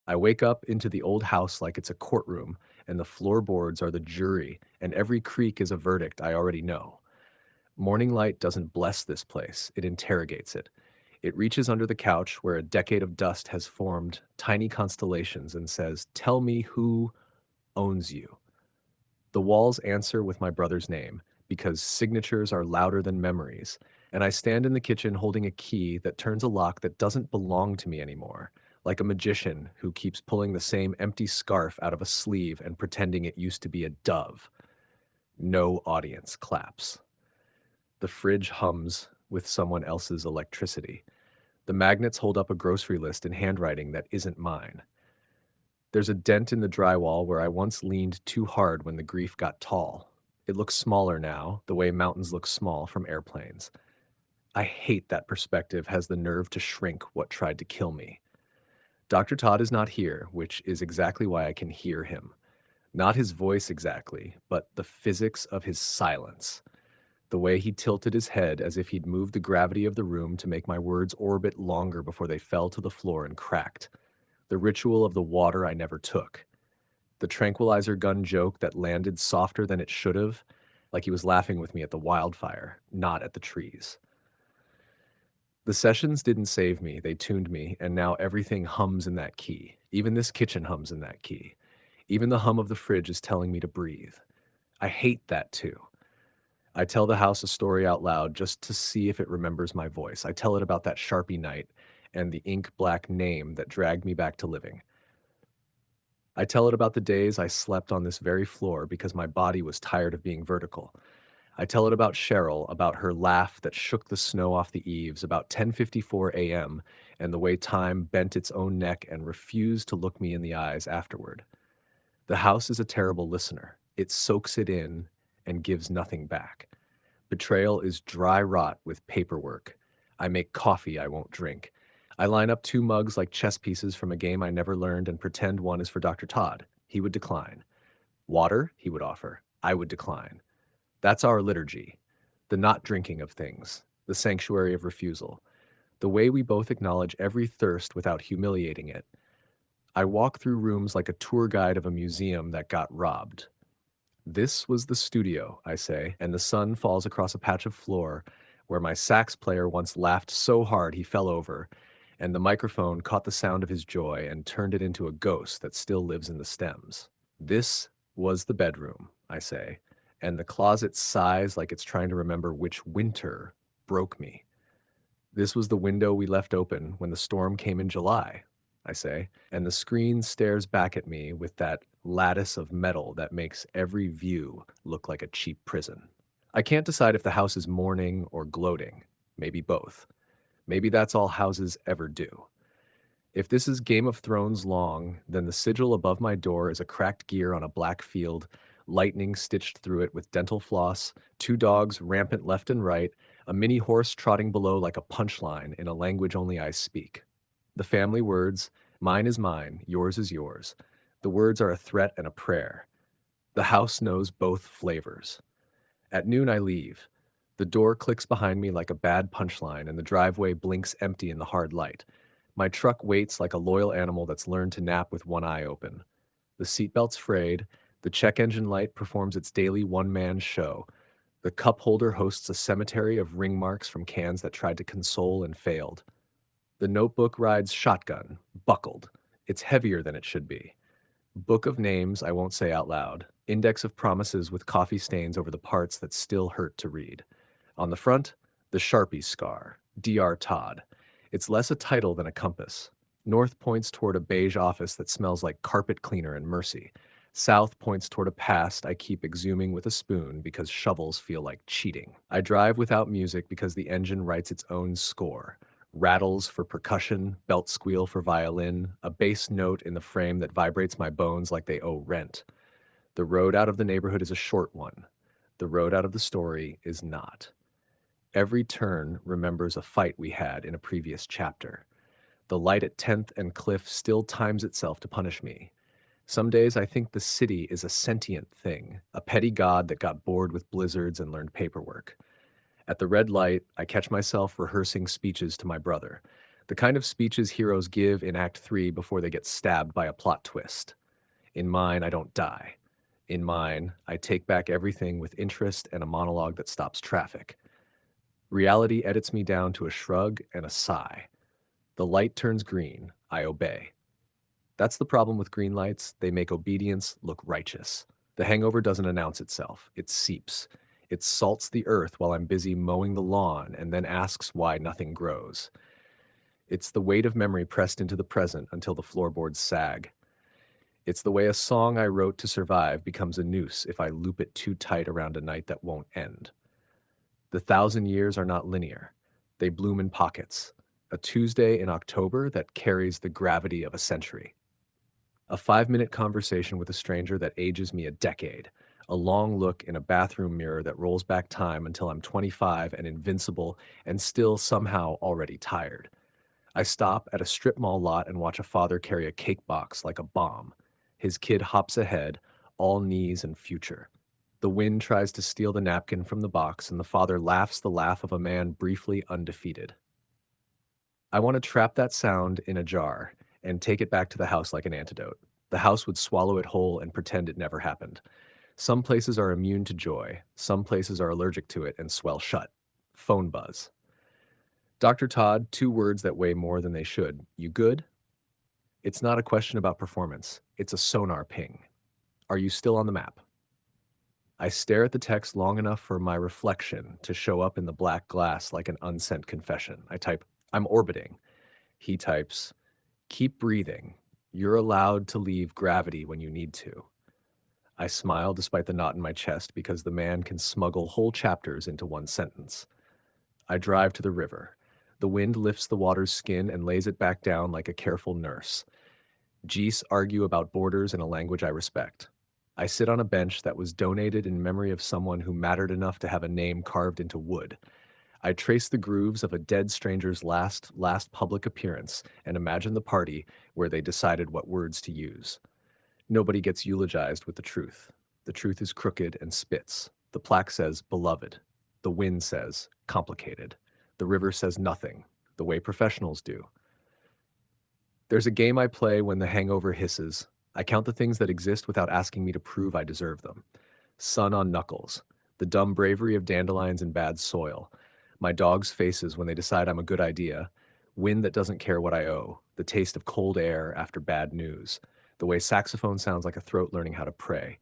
I wake up into the old house like it's a courtroom, and the floorboards are the jury, and every creak is a verdict I already know. Morning light doesn't bless this place, it interrogates it. It reaches under the couch where a decade of dust has formed tiny constellations and says, "Tell me who owns you." The walls answer with my brother's name, because signatures are louder than memories, and I stand in the kitchen holding a key that turns a lock that doesn't belong to me anymore, like a magician who keeps pulling the same empty scarf out of a sleeve and pretending it used to be a dove. No audience claps. The fridge hums with someone else's electricity. The magnets hold up a grocery list in handwriting that isn't mine. There's a dent in the drywall where I once leaned too hard when the grief got tall. It looks smaller now, the way mountains look small from airplanes. I hate that perspective has the nerve to shrink what tried to kill me. Dr. Todd is not here, which is exactly why I can hear him. Not his voice exactly, but the physics of his silence. The way he tilted his head as if he'd moved the gravity of the room to make my words orbit longer before they fell to the floor and cracked. The ritual of the water I never took. The tranquilizer gun joke that landed softer than it should have, like he was laughing with me at the wildfire, not at the trees. The sessions didn't save me, they tuned me, and now everything hums in that key. Even this kitchen hums in that key. Even the hum of the fridge is telling me to breathe. I hate that too. I tell the house a story out loud just to see if it remembers my voice. I tell it about that Sharpie night and the ink black name that dragged me back to living. I tell it about the days I slept on this very floor because my body was tired of being vertical. I tell it about Cheryl, about her laugh that shook the snow off the eaves about 10:54 a.m. and the way time bent its own neck and refused to look me in the eyes afterward. The house is a terrible listener. It soaks it in and gives nothing back. Betrayal is dry rot with paperwork. I make coffee I won't drink. I line up two mugs like chess pieces from a game I never learned and pretend one is for Dr. Todd. He would decline. Water, he would offer. I would decline. That's our liturgy. The not drinking of things. The sanctuary of refusal. The way we both acknowledge every thirst without humiliating it. I walk through rooms like a tour guide of a museum that got robbed. This was the studio, I say, and the sun falls across a patch of floor where my sax player once laughed so hard he fell over, and the microphone caught the sound of his joy and turned it into a ghost that still lives in the stems. This was the bedroom, I say, and the closet sighs like it's trying to remember which winter broke me. This was the window we left open when the storm came in July, I say, and the screen stares back at me with that lattice of metal that makes every view look like a cheap prison. I can't decide if the house is mourning or gloating, maybe both. Maybe that's all houses ever do. If this is Game of Thrones long, then the sigil above my door is a cracked gear on a black field, lightning stitched through it with dental floss, two dogs rampant left and right, a mini horse trotting below like a punchline in a language only I speak. The family words, mine is mine, yours is yours. The words are a threat and a prayer. The house knows both flavors. At noon, I leave. The door clicks behind me like a bad punchline, and the driveway blinks empty in the hard light. My truck waits like a loyal animal that's learned to nap with one eye open. The seatbelt's frayed. The check engine light performs its daily one-man show. The cup holder hosts a cemetery of ring marks from cans that tried to console and failed. The notebook rides shotgun, buckled. It's heavier than it should be. Book of names I won't say out loud. Index of promises with coffee stains over the parts that still hurt to read. On the front, the Sharpie scar, Dr. Todd. It's less a title than a compass. North points toward a beige office that smells like carpet cleaner and mercy. South points toward a past I keep exhuming with a spoon because shovels feel like cheating. I drive without music because the engine writes its own score. Rattles for percussion, belt squeal for violin, a bass note in the frame that vibrates my bones like they owe rent. The road out of the neighborhood is a short one. The road out of the story is not. Every turn remembers a fight we had in a previous chapter. The light at 10th and Cliff still times itself to punish me. Some days I think the city is a sentient thing, a petty god that got bored with blizzards and learned paperwork. At the red light, I catch myself rehearsing speeches to my brother. The kind of speeches heroes give in Act 3 before they get stabbed by a plot twist. In mine, I don't die. In mine, I take back everything with interest and a monologue that stops traffic. Reality edits me down to a shrug and a sigh. The light turns green. I obey. That's the problem with green lights. They make obedience look righteous. The hangover doesn't announce itself. It seeps. It salts the earth while I'm busy mowing the lawn and then asks why nothing grows. It's the weight of memory pressed into the present until the floorboards sag. It's the way a song I wrote to survive becomes a noose if I loop it too tight around a night that won't end. The 1,000 years are not linear. They bloom in pockets. A Tuesday in October that carries the gravity of a century. A 5-minute conversation with a stranger that ages me a decade. A long look in a bathroom mirror that rolls back time until I'm 25 and invincible and still somehow already tired. I stop at a strip mall lot and watch a father carry a cake box like a bomb. His kid hops ahead, all knees and future. The wind tries to steal the napkin from the box, and the father laughs the laugh of a man briefly undefeated. I want to trap that sound in a jar and take it back to the house like an antidote. The house would swallow it whole and pretend it never happened. Some places are immune to joy. Some places are allergic to it and swell shut. Phone buzz. Dr. Todd, 2 words that weigh more than they should. You good? It's not a question about performance. It's a sonar ping. Are you still on the map? I stare at the text long enough for my reflection to show up in the black glass like an unsent confession. I type, I'm orbiting. He types, keep breathing. You're allowed to leave gravity when you need to. I smile despite the knot in my chest because the man can smuggle whole chapters into one sentence. I drive to the river. The wind lifts the water's skin and lays it back down like a careful nurse. Geese argue about borders in a language I respect. I sit on a bench that was donated in memory of someone who mattered enough to have a name carved into wood. I trace the grooves of a dead stranger's last public appearance and imagine the party where they decided what words to use. Nobody gets eulogized with the truth. The truth is crooked and spits. The plaque says beloved. The wind says complicated. The river says nothing, the way professionals do. There's a game I play when the hangover hisses. I count the things that exist without asking me to prove I deserve them. Sun on knuckles, the dumb bravery of dandelions in bad soil, my dog's faces when they decide I'm a good idea, wind that doesn't care what I owe, the taste of cold air after bad news, the way saxophone sounds like a throat learning how to pray.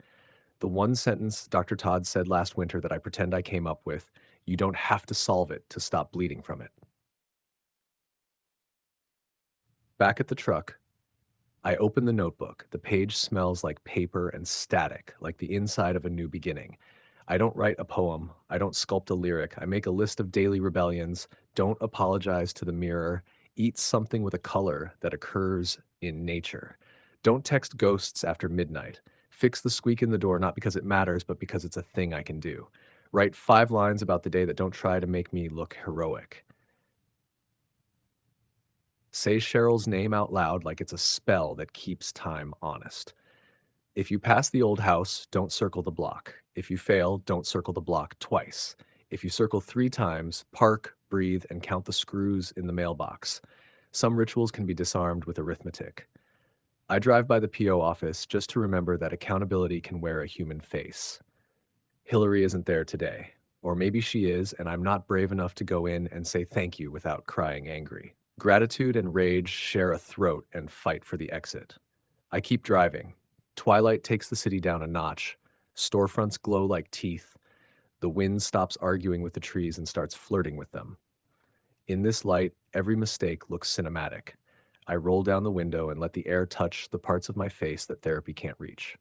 The one sentence Dr. Todd said last winter that I pretend I came up with, you don't have to solve it to stop bleeding from it. Back at the truck, I open the notebook. The page smells like paper and static, like the inside of a new beginning. I don't write a poem. I don't sculpt a lyric. I make a list of daily rebellions. Don't apologize to the mirror. Eat something with a color that occurs in nature. Don't text ghosts after midnight. Fix the squeak in the door not because it matters, but because it's a thing I can do. Write 5 lines about the day that don't try to make me look heroic. Say Cheryl's name out loud like it's a spell that keeps time honest. If you pass the old house, don't circle the block. If you fail, don't circle the block twice. If you circle 3 times, park, breathe, and count the screws in the mailbox. Some rituals can be disarmed with arithmetic. I drive by the PO office just to remember that accountability can wear a human face. Hillary isn't there today. Or maybe she is, and I'm not brave enough to go in and say thank you without crying angry. Gratitude and rage share a throat and fight for the exit. I keep driving. Twilight takes the city down a notch. Storefronts glow like teeth. The wind stops arguing with the trees and starts flirting with them. In this light, every mistake looks cinematic. I roll down the window and let the air touch the parts of my face that therapy can't reach.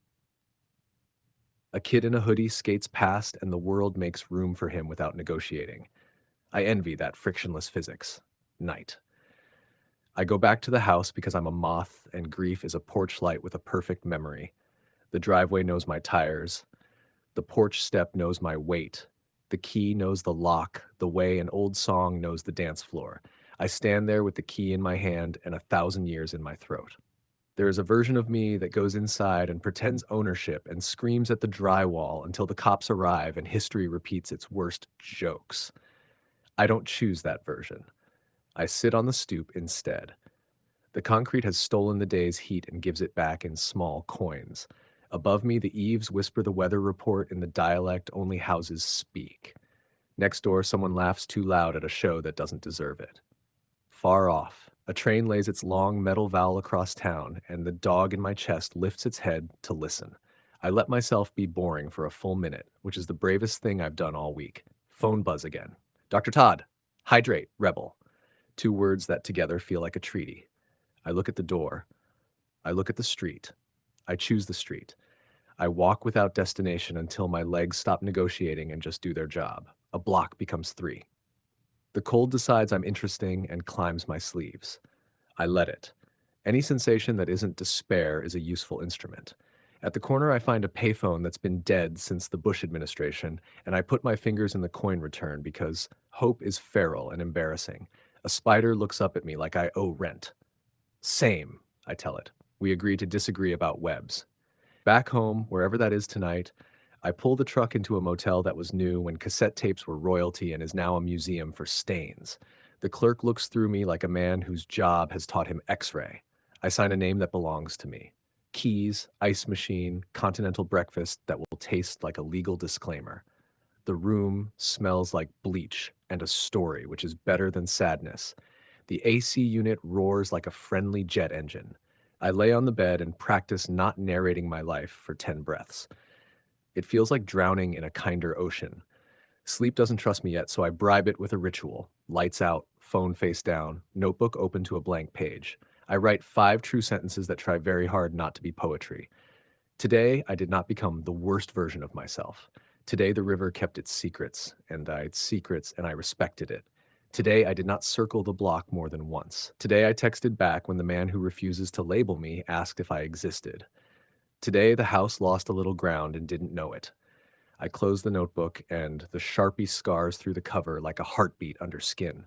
A kid in a hoodie skates past and the world makes room for him without negotiating. I envy that frictionless physics. Night. I go back to the house because I'm a moth and grief is a porch light with a perfect memory. The driveway knows my tires. The porch step knows my weight. The key knows the lock, the way an old song knows the dance floor. I stand there with the key in my hand and 1,000 years in my throat. There is a version of me that goes inside and pretends ownership and screams at the drywall until the cops arrive and history repeats its worst jokes. I don't choose that version. I sit on the stoop instead. The concrete has stolen the day's heat and gives it back in small coins. Above me, the eaves whisper the weather report in the dialect only houses speak. Next door, someone laughs too loud at a show that doesn't deserve it. Far off, a train lays its long metal vowel across town, and the dog in my chest lifts its head to listen. I let myself be boring for a full minute, which is the bravest thing I've done all week. Phone buzz again. Dr. Todd, hydrate, rebel. Two words that together feel like a treaty. I look at the door. I look at the street. I choose the street. I walk without destination until my legs stop negotiating and just do their job. A block becomes three. The cold decides I'm interesting and climbs my sleeves. I let it. Any sensation that isn't despair is a useful instrument. At the corner, I find a payphone that's been dead since the Bush administration, and I put my fingers in the coin return because hope is feral and embarrassing. A spider looks up at me like I owe rent. Same, I tell it. We agree to disagree about webs. Back home, wherever that is tonight, I pull the truck into a motel that was new when cassette tapes were royalty and is now a museum for stains. The clerk looks through me like a man whose job has taught him X-ray. I sign a name that belongs to me. Keys, ice machine, continental breakfast that will taste like a legal disclaimer. The room smells like bleach and a story, which is better than sadness. The AC unit roars like a friendly jet engine. I lay on the bed and practice not narrating my life for 10 breaths. It feels like drowning in a kinder ocean. Sleep doesn't trust me yet, so I bribe it with a ritual. Lights out, phone face down, notebook open to a blank page. I write 5 true sentences that try very hard not to be poetry. Today, I did not become the worst version of myself. Today, the river kept its secrets, and I respected it. Today, I did not circle the block more than once. Today, I texted back when the man who refuses to label me asked if I existed. Today, the house lost a little ground and didn't know it. I closed the notebook, and the Sharpie scars through the cover like a heartbeat under skin.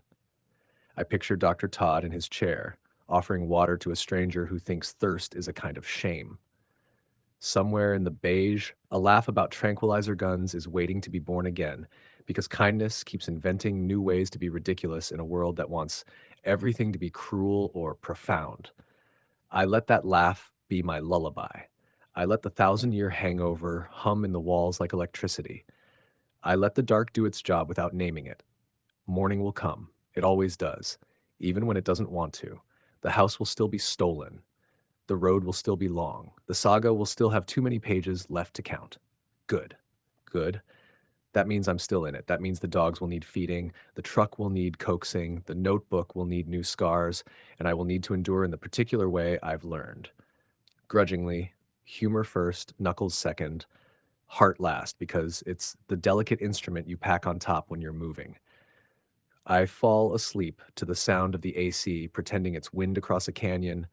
I pictured Dr. Todd in his chair, offering water to a stranger who thinks thirst is a kind of shame. Somewhere in the beige, a laugh about tranquilizer guns is waiting to be born again, because kindness keeps inventing new ways to be ridiculous in a world that wants everything to be cruel or profound. I let that laugh be my lullaby. I let the thousand-year hangover hum in the walls like electricity. I let the dark do its job without naming it. Morning will come. It always does, even when it doesn't want to. The house will still be stolen. The road will still be long. The saga will still have too many pages left to count. Good. Good. That means I'm still in it. That means the dogs will need feeding, the truck will need coaxing, the notebook will need new scars, and I will need to endure in the particular way I've learned. Grudgingly, humor first, knuckles second, heart last, because it's the delicate instrument you pack on top when you're moving. I fall asleep to the sound of the AC, pretending it's wind across a canyon,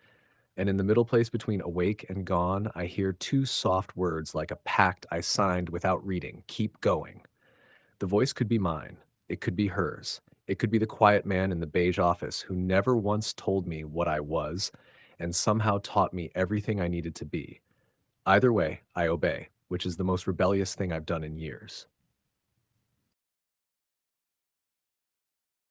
and in the middle place between awake and gone, I hear 2 soft words like a pact I signed without reading. Keep going. The voice could be mine. It could be hers. It could be the quiet man in the beige office who never once told me what I was and somehow taught me everything I needed to be. Either way, I obey, which is the most rebellious thing I've done in years.